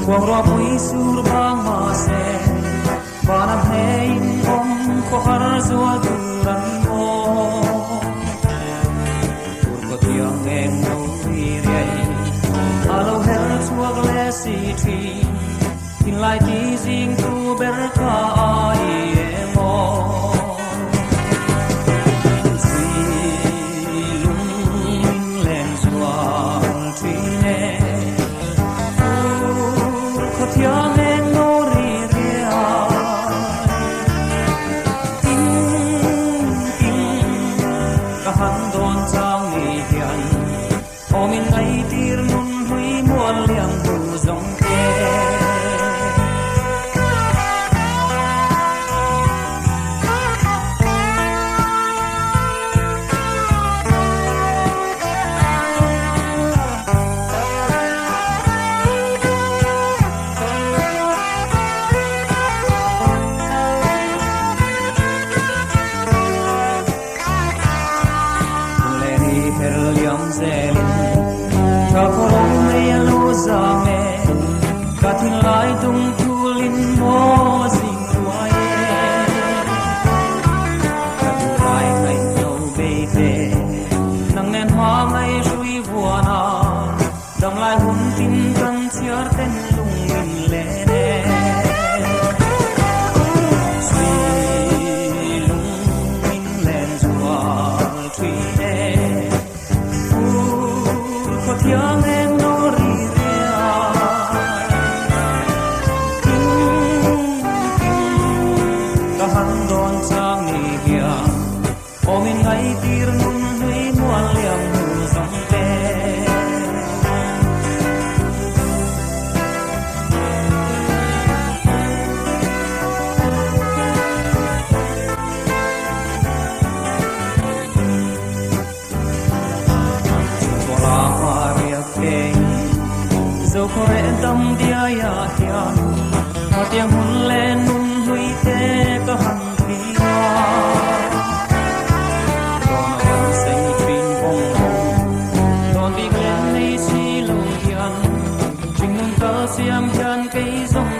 quang roa pui sur bang ma se bana hein om ko har zual turan mo ko tiang eng no ri rei alo her chuak le si thi in lai ti jing tu ber ka ai mo si lung in len chuak thi ne ko tiang eng no ri ria tin tin ka han don chang ni hian omin ai tir nun hui mual liang tu zong ke ka kolong me lo za me ka tin lai tung tulin mo sing ruai ka tu lai mai no be te nang nen hoa mai shui vuana dam lai hun tin kan chiar ten lung in le ne sui lung in len chua thui ne ko tiang eng no ri ria ka han don chang ni hia omin ngai tir nun hui mual liang hu zong te dẫu có rẽ tâm dia ya hian mà tiếng hun lên nun hui te có hằn thi hoa còn vẫn say truyền vòng vòng còn đi lên đây si lâu hian trình nâng tơ xiêm hian cây giống